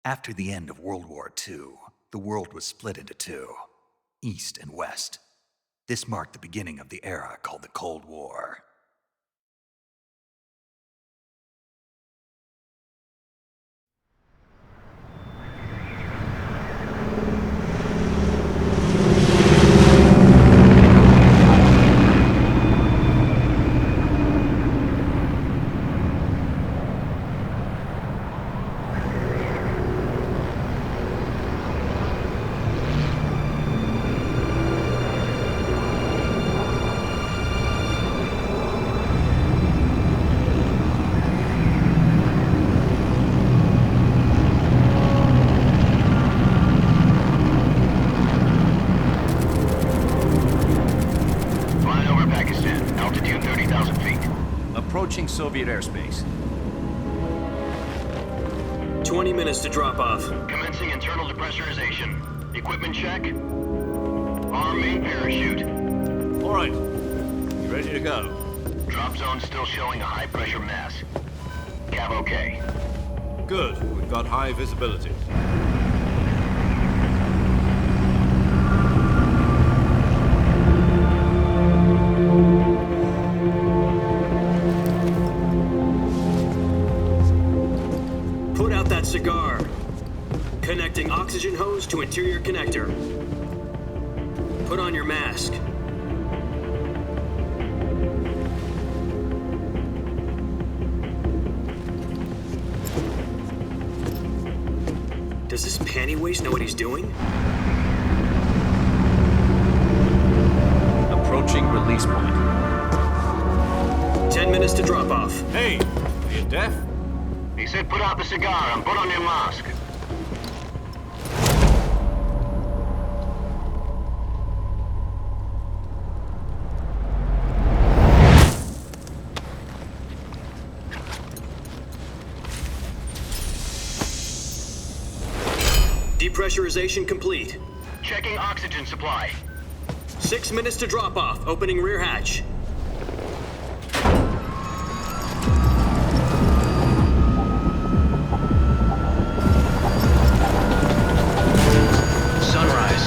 After the end of World War II, the world was split into two, East and West. This marked the beginning of the era called the Cold War. Approaching Soviet airspace. 20 minutes to drop off. Commencing internal depressurization. Equipment check. Arm main parachute. All right. You ready to go? Drop zone still showing a high pressure mass. Cav okay. Good. We've got high visibility. Put out that cigar. Connecting oxygen hose to interior connector. Put on your mask. Does this panty waste know what he's doing? Approaching release point. 10 minutes to drop off. Hey, are you deaf? He said put out the cigar and put on your mask. Depressurization complete. Checking oxygen supply. 6 minutes to drop off. Opening rear hatch. Sunrise.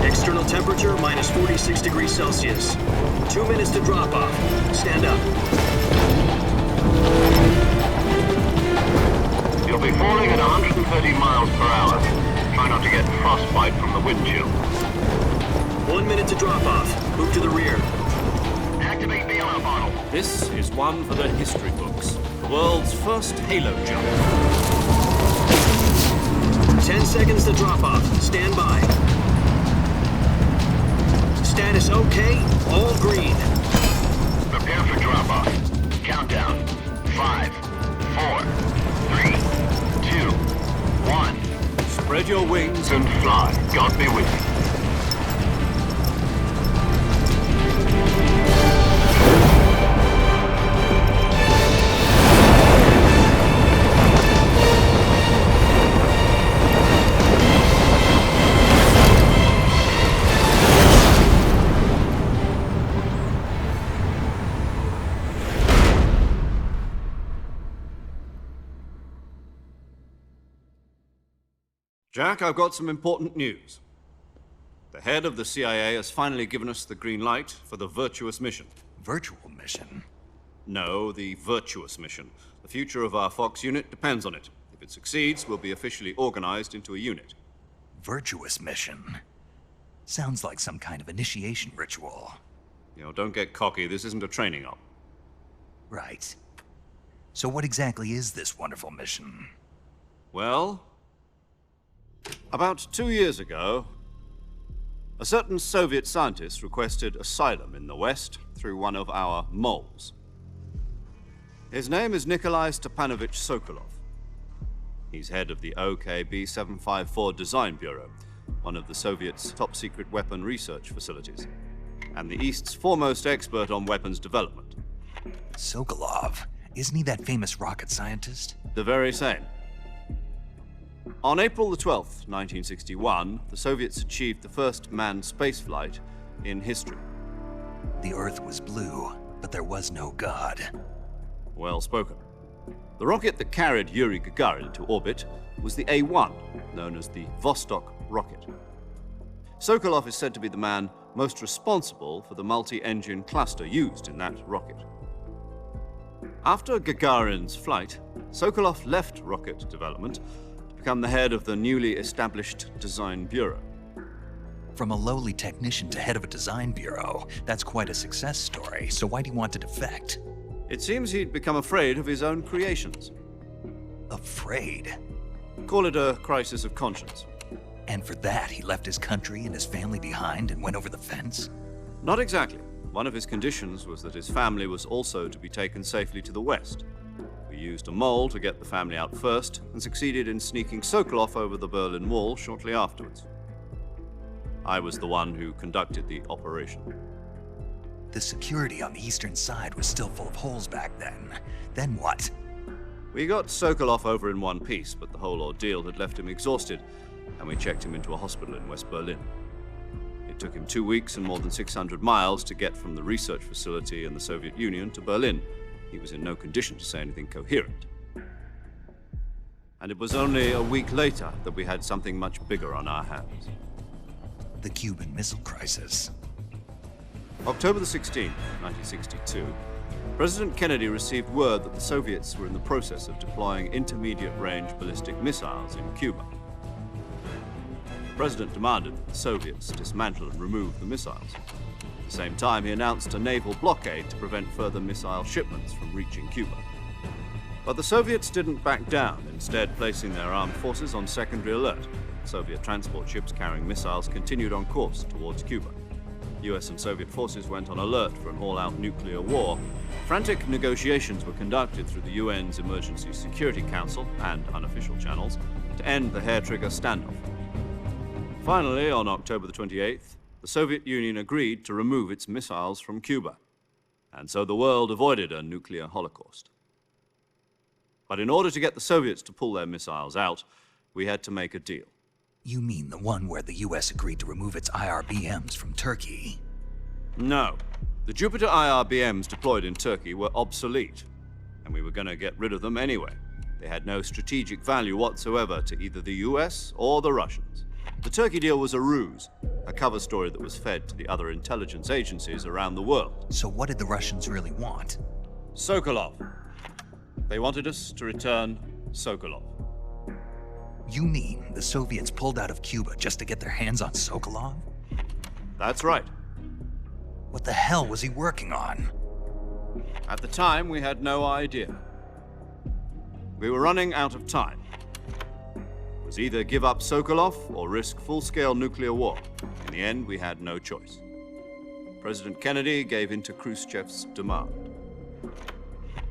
External temperature minus 46 degrees Celsius. 2 minutes to drop off. Stand up. You'll be falling at 130 miles per hour. Try not to get frostbite from the wind chill. 1 minute to drop off. Move to the rear. Activate the alarm bottle. This is one for the history books. The world's first halo jump. 10 seconds to drop off. Stand by. Status okay. All green. Prepare for drop-off. Countdown. 5, 4, 3, 2, 1. Spread your wings And fly. God be with you. Jack, I've got some important news. The head of the CIA has finally given us the green light for the virtuous mission. Virtual mission? No, the virtuous mission. The future of our Fox unit depends on it. If it succeeds, we'll be officially organized into a unit. Virtuous mission? Sounds like some kind of initiation ritual. You know, don't get cocky. This isn't a training op. Right. So what exactly is this wonderful mission? Well, about 2 years ago, a certain Soviet scientist requested asylum in the West through one of our moles. His name is Nikolai Stepanovich Sokolov. He's head of the OKB 754 Design Bureau, one of the Soviets' top-secret weapon research facilities, and the East's foremost expert on weapons development. Sokolov? Isn't he that famous rocket scientist? The very same. On April the 12th, 1961, the Soviets achieved the first manned spaceflight in history. The Earth was blue, but there was no God. Well spoken. The rocket that carried Yuri Gagarin to orbit was the A-1, known as the Vostok rocket. Sokolov is said to be the man most responsible for the multi-engine cluster used in that rocket. After Gagarin's flight, Sokolov left rocket development to become the head of the newly established Design Bureau. From a lowly technician to head of a design bureau, that's quite a success story, so why'd he want to defect? It seems he'd become afraid of his own creations. Afraid? Call it a crisis of conscience. And for that, he left his country and his family behind and went over the fence? Not exactly. One of his conditions was that his family was also to be taken safely to the west. We used a mole to get the family out first and succeeded in sneaking Sokolov over the Berlin Wall shortly afterwards. I was the one who conducted the operation. The security on the eastern side was still full of holes back then. Then what? We got Sokolov over in one piece, but the whole ordeal had left him exhausted, and we checked him into a hospital in West Berlin. It took him 2 weeks and more than 600 miles to get from the research facility in the Soviet Union to Berlin. He was in no condition to say anything coherent. And it was only a week later that we had something much bigger on our hands. The Cuban Missile Crisis. October the 16th, 1962, President Kennedy received word that the Soviets were in the process of deploying intermediate-range ballistic missiles in Cuba. The President demanded that the Soviets dismantle and remove the missiles. At the same time, he announced a naval blockade to prevent further missile shipments from reaching Cuba. But the Soviets didn't back down, instead placing their armed forces on secondary alert. Soviet transport ships carrying missiles continued on course towards Cuba. US and Soviet forces went on alert for an all-out nuclear war. Frantic negotiations were conducted through the UN's Emergency Security Council and unofficial channels to end the hair-trigger standoff. Finally, on October the 28th, the Soviet Union agreed to remove its missiles from Cuba. And so the world avoided a nuclear holocaust. But in order to get the Soviets to pull their missiles out, we had to make a deal. You mean the one where the US agreed to remove its IRBMs from Turkey? No. The Jupiter IRBMs deployed in Turkey were obsolete, and we were going to get rid of them anyway. They had no strategic value whatsoever to either the US or the Russians. The Turkey deal was a ruse, a cover story that was fed to the other intelligence agencies around the world. So what did the Russians really want? Sokolov. They wanted us to return Sokolov. You mean the Soviets pulled out of Cuba just to get their hands on Sokolov? That's right. What the hell was he working on? At the time, we had no idea. We were running out of time. It was either give up Sokolov or risk full-scale nuclear war. In the end, we had no choice. President Kennedy gave in to Khrushchev's demand.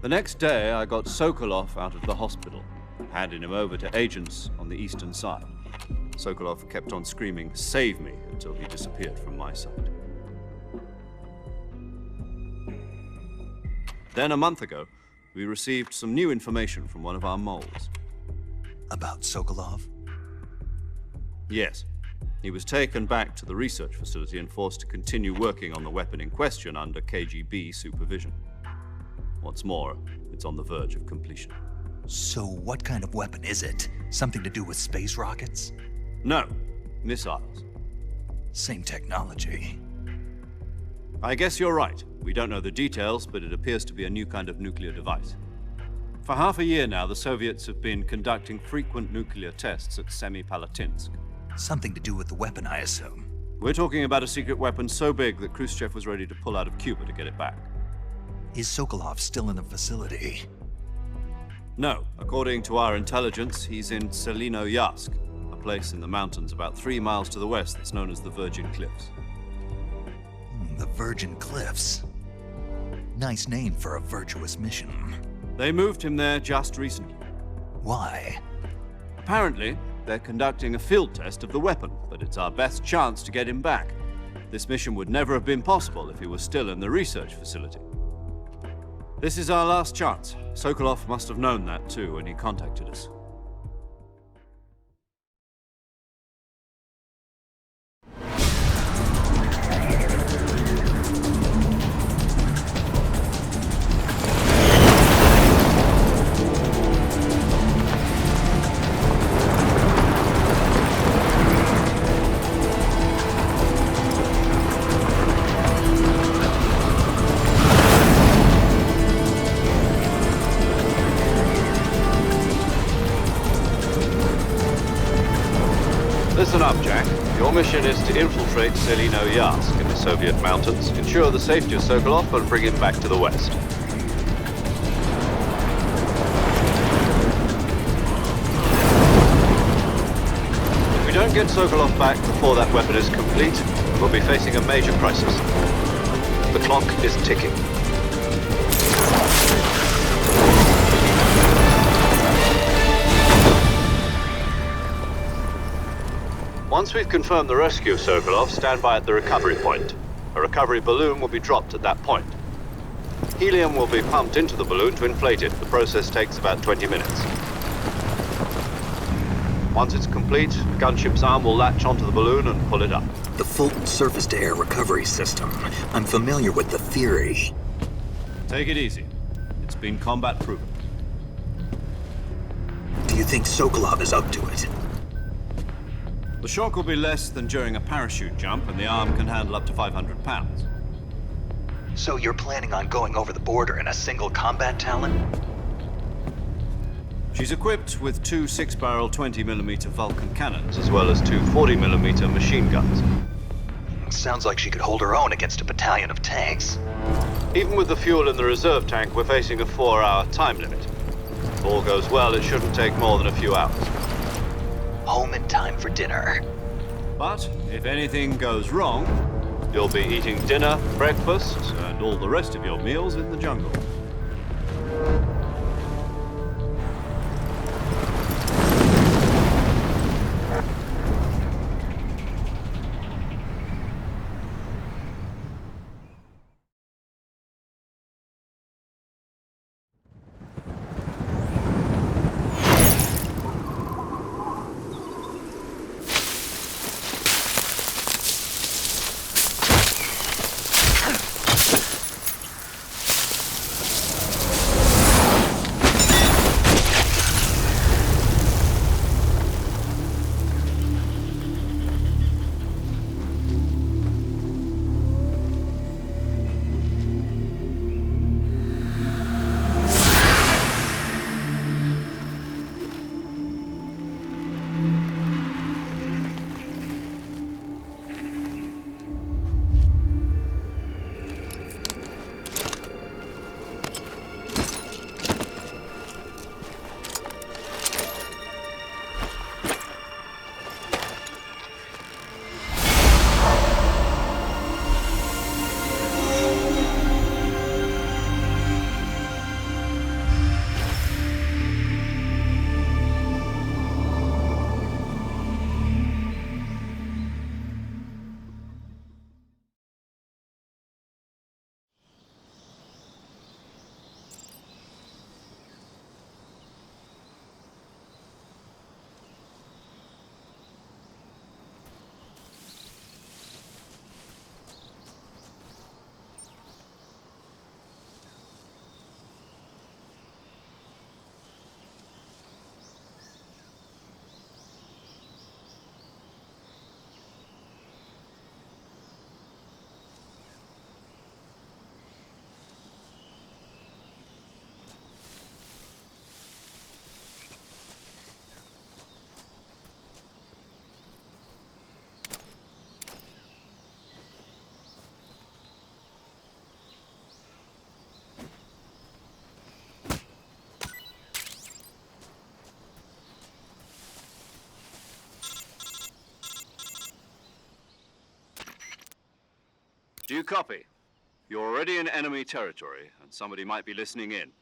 The next day, I got Sokolov out of the hospital, handing him over to agents on the eastern side. Sokolov kept on screaming, "Save me," until he disappeared from my sight. Then a month ago, we received some new information from one of our moles. About Sokolov? Yes. He was taken back to the research facility and forced to continue working on the weapon in question under KGB supervision. What's more, it's on the verge of completion. So what kind of weapon is it? Something to do with space rockets? No, missiles. Same technology. I guess you're right. We don't know the details, but it appears to be a new kind of nuclear device. For half a year now, the Soviets have been conducting frequent nuclear tests at Semipalatinsk. Something to do with the weapon, I assume. We're talking about a secret weapon so big that Khrushchev was ready to pull out of Cuba to get it back. Is Sokolov still in the facility? No. According to our intelligence, he's in Selino-Yarsk, a place in the mountains about 3 miles to the west that's known as the Virgin Cliffs. The Virgin Cliffs. Nice name for a virtuous mission. They moved him there just recently. Why? Apparently, they're conducting a field test of the weapon, but it's our best chance to get him back. This mission would never have been possible if he was still in the research facility. This is our last chance. Sokolov must have known that too when he contacted us. mission is to infiltrate Selino-Yarsk in the Soviet mountains, ensure the safety of Sokolov, and bring him back to the west. If we don't get Sokolov back before that weapon is complete, we'll be facing a major crisis. The clock is ticking. Once we've confirmed the rescue of Sokolov, stand by at the recovery point. A recovery balloon will be dropped at that point. Helium will be pumped into the balloon to inflate it. The process takes about 20 minutes. Once it's complete, the gunship's arm will latch onto the balloon and pull it up. The Fulton surface-to-air recovery system. I'm familiar with the theory. Take it easy. It's been combat-proven. Do you think Sokolov is up to it? The shock will be less than during a parachute jump, and the arm can handle up to 500 pounds. So you're planning on going over the border in a single combat Talon? She's equipped with two 6-barrel 20mm Vulcan cannons, as well as two 40mm machine guns. Sounds like she could hold her own against a battalion of tanks. Even with the fuel in the reserve tank, we're facing a 4-hour time limit. If all goes well, it shouldn't take more than a few hours. Home in time for dinner. But if anything goes wrong, you'll be eating dinner, breakfast, and all the rest of your meals in the jungle. Do you copy? You're already in enemy territory, and somebody might be listening in.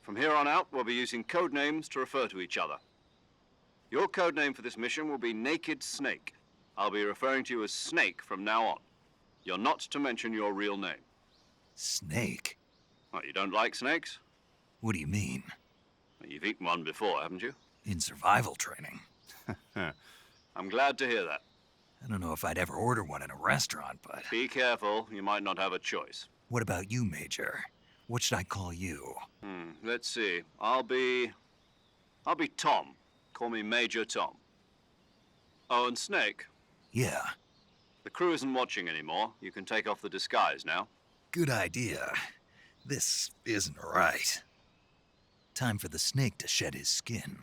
From here on out, we'll be using code names to refer to each other. Your code name for this mission will be Naked Snake. I'll be referring to you as Snake from now on. You're not to mention your real name. Snake? What, you don't like snakes? What do you mean? Well, you've eaten one before, haven't you? In survival training. I'm glad to hear that. I don't know if I'd ever order one in a restaurant, but... Be careful, you might not have a choice. What about you, Major? What should I call you? Let's see. I'll be Tom. Call me Major Tom. Oh, and Snake. Yeah. The crew isn't watching anymore. You can take off the disguise now. Good idea. This isn't right. Time for the snake to shed his skin.